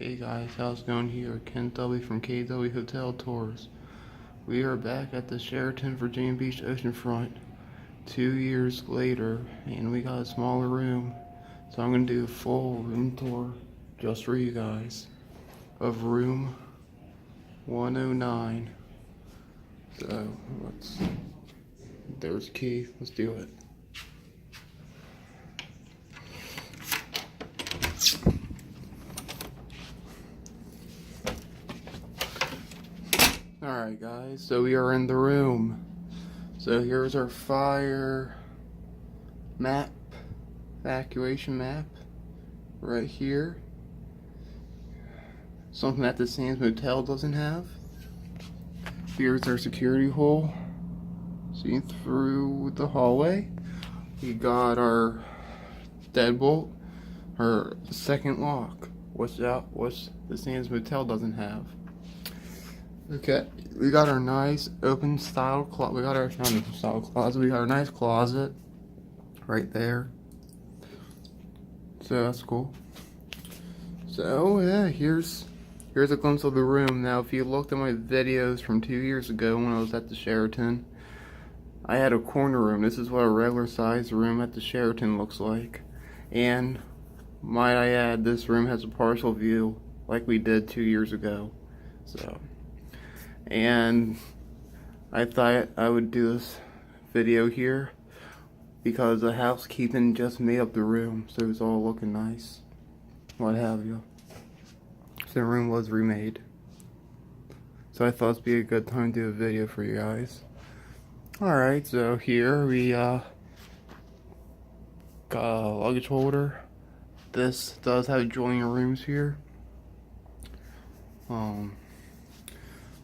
Hey guys, how's it going here? Ken W from KW Hotel Tours. We are back at the Sheraton Virginia Beach oceanfront 2 years later, and we got a smaller room. So I'm going to do a full room tour just for you guys of room 109. So there's Keith. Let's do it. Alright guys, so we are in the room. So here's our fire map, evacuation map, right here. Something that the Sands Motel doesn't have. Here's our security hole, seen through the hallway. We got our deadbolt, our second lock, which the Sands Motel doesn't have. Okay, we got our nice open style closet. We got our not open style closet. We got our nice closet right there. So that's cool. So yeah, here's a glimpse of the room. Now, if you looked at my videos from 2 years ago when I was at the Sheraton, I had a corner room. This is what a regular size room at the Sheraton looks like. And might I add, this room has a partial view like we did 2 years ago. So. And I thought I would do this video here because the housekeeping just made up the room, so it's all looking nice, what have you. So the room was remade, so I thought it'd be a good time to do a video for you guys. Alright, so here we got a luggage holder. This does have adjoining rooms here.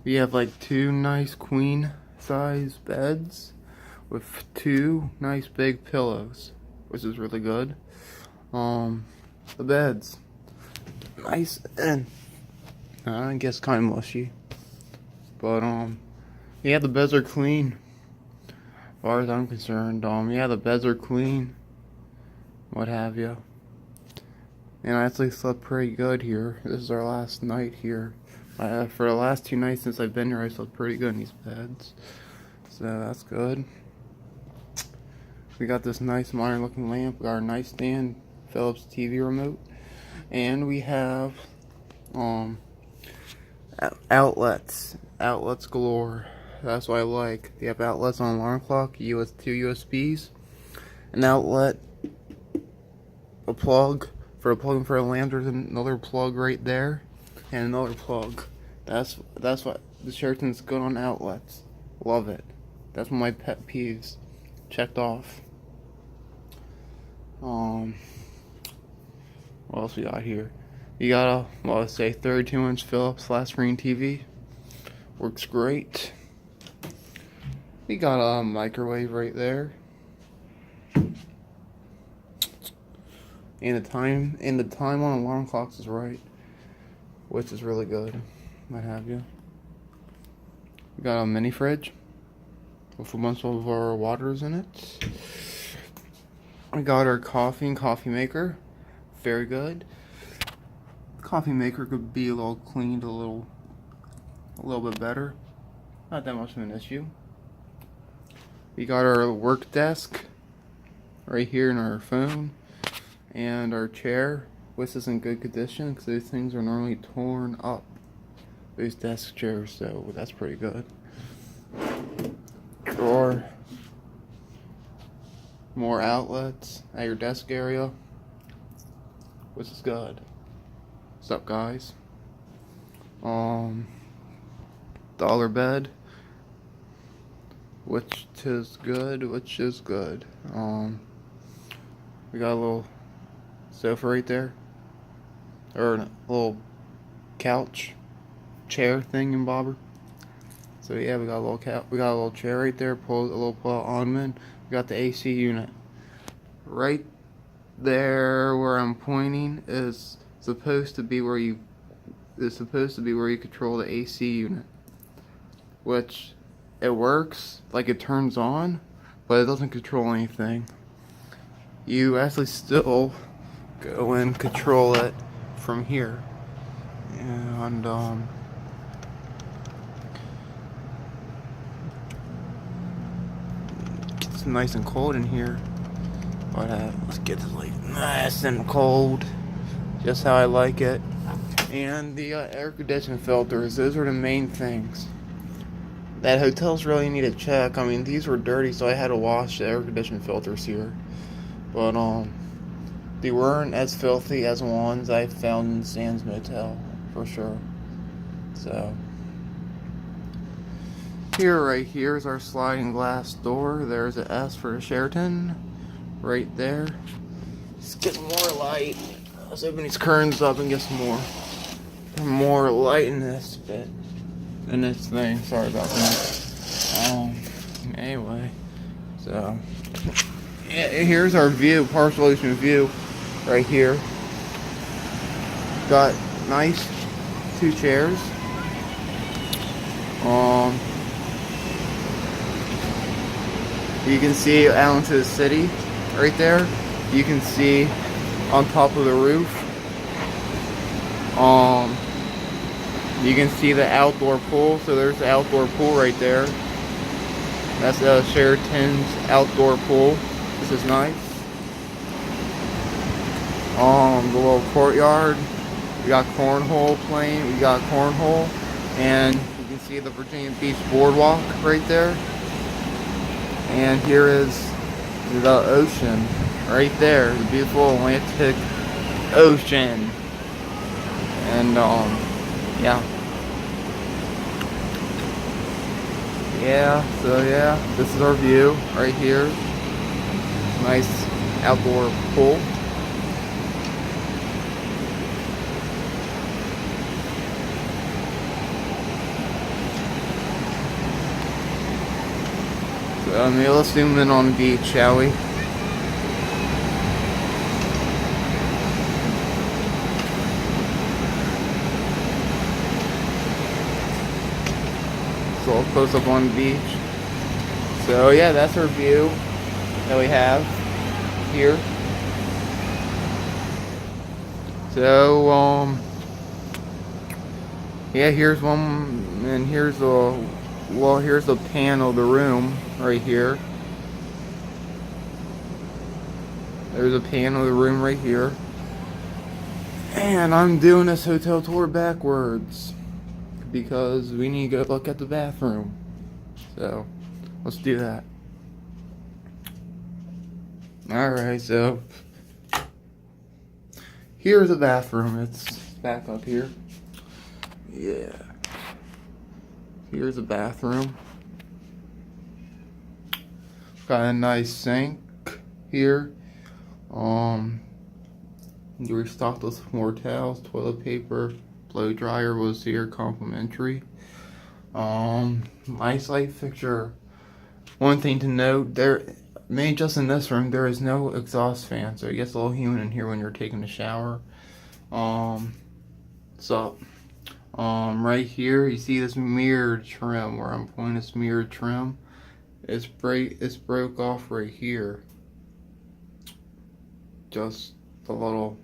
We have like 2 nice queen size beds with 2 nice big pillows, which is really good. The beds, nice and I guess kind of mushy, but yeah, the beds are clean. As far as I'm concerned, yeah, the beds are clean, what have you. And I actually slept pretty good here. This is our last night here. For the last 2 nights since I've been here, I slept pretty good in these beds. So that's good. We got this nice modern looking lamp. We got our nightstand, Philips TV remote. And we have outlets. Outlets galore. That's what I like. They have outlets on alarm clock, 2 USBs, an outlet, a plug for plugging for a lamp. There's another plug right there. And another plug. That's what the Sheraton's good on outlets. Love it. That's one of my pet peeves. Checked off. What else we got here? You got a, let's say 32-inch Philips flat screen TV. Works great. We got a microwave right there. And the time on alarm clocks is right, which is really good. What have you. We got a mini fridge with a bunch of our waters in it. We got our coffee and coffee maker. Very good. The coffee maker could be a little cleaned a little bit better. Not that much of an issue. We got our work desk right here in our phone, and our chair, which is in good condition because those things are normally torn up, those desk chairs, so that's pretty good. Drawer, more outlets at your desk area, which is good. What's up, guys? Dollar bed, which is good. We got a little sofa right there, or a little couch chair thing and bobber. So yeah, we got a little chair right there, a little pull-out ottoman. We got the AC unit right there where I'm pointing is supposed to be where you control the AC unit, which it works, like it turns on, but it doesn't control anything. You actually still go and control it from here. And it's nice and cold in here. But let's get this like nice and cold, just how I like it. And the air conditioning filters, those are the main things that hotels really need to check. I mean, these were dirty, so I had to wash the air conditioning filters here. But they weren't as filthy as ones I found in Sands Motel, for sure. So right here is our sliding glass door. There's an S for the Sheraton, right there. Let's get more light. Let's open these curtains up and get some more light in this bit. In this thing. Sorry about that. Anyway, so yeah, here's our view, partial ocean view, right here. Got nice 2 chairs. You can see out into the city, right there. You can see on top of the roof. You can see the outdoor pool, so there's the outdoor pool right there. That's Sheraton's outdoor pool. This is nice. The little courtyard. We got cornhole playing. We got cornhole, and you can see the Virginia Beach boardwalk right there. And here is the ocean right there, the beautiful Atlantic Ocean. And so this is our view right here. Nice outdoor pool. So let's zoom in on the beach, shall we? So I'll close up on the beach. So yeah, that's our view that we have here. So yeah, here's one, and here's the panel of the room right here. There's a panel of the room right here. And I'm doing this hotel tour backwards because we need to go look at the bathroom. So let's do that. Alright, so here's the bathroom. It's back up here. Yeah. Here's the bathroom. Got a nice sink here. You restocked us with more towels, toilet paper, blow dryer was here, complimentary. Nice light fixture. One thing to note, just in this room, there is no exhaust fan, so it gets a little humid in here when you're taking a shower. Right here, you see this mirrored trim where I'm pointing this mirrored trim. It's broke off right here. Just a little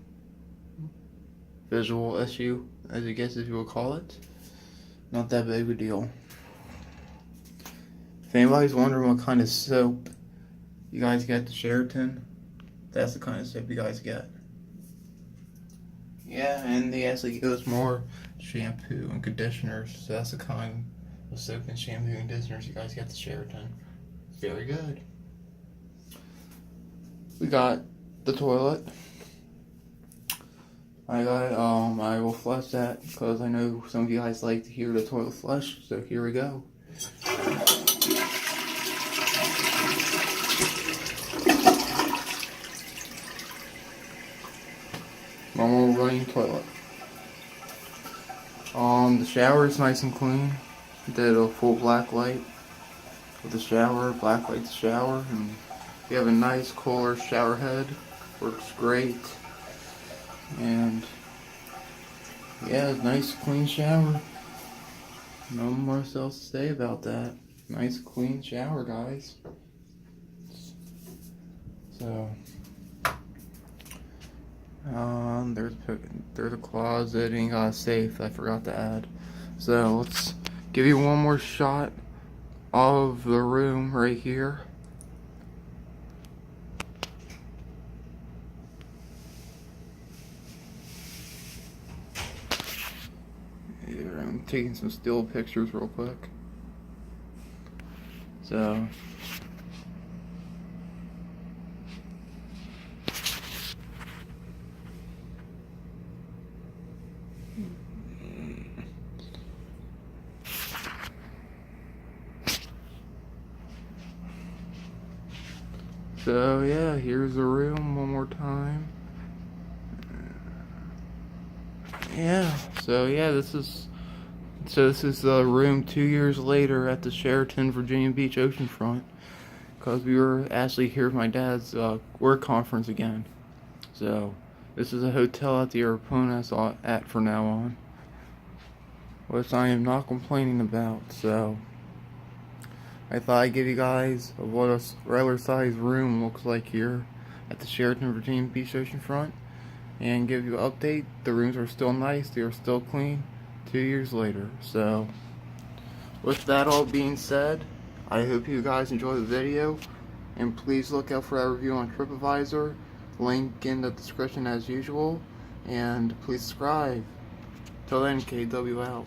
visual issue, as I guess if you would call it. Not that big of a deal. If anybody's wondering what kind of soap you guys get at the Sheraton, that's the kind of soap you guys get. Yeah, and they actually give us more shampoo and conditioners, so that's the kind of soap and shampoo and conditioners you guys get at the Sheraton. Very good. We got the toilet. I will flush that because I know some of you guys like to hear the toilet flush, so here we go. Normal running toilet. The shower is nice and clean. Did a full black light with the shower, black light the shower, and you have a nice cooler shower head. Works great. And yeah, nice clean shower. No more else to say about that. Nice clean shower, guys. There's a closet and you got a safe I forgot to add. So let's give you one more shot of the room right here. Here, I'm taking some still pictures real quick. So yeah, here's the room one more time. Yeah, this is the room 2 years later at the Sheraton Virginia Beach oceanfront, because we were actually here for my dad's work conference again. So this is a hotel at the airport that's at for now on, which I am not complaining about. So I thought I'd give you guys what a regular sized room looks like here at the Sheraton Virginia Beach oceanfront, and give you an update. The rooms are still nice, they are still clean 2 years later. So with that all being said, I hope you guys enjoy the video, and please look out for that review on TripAdvisor, link in the description as usual, and please subscribe. Till then, KW out.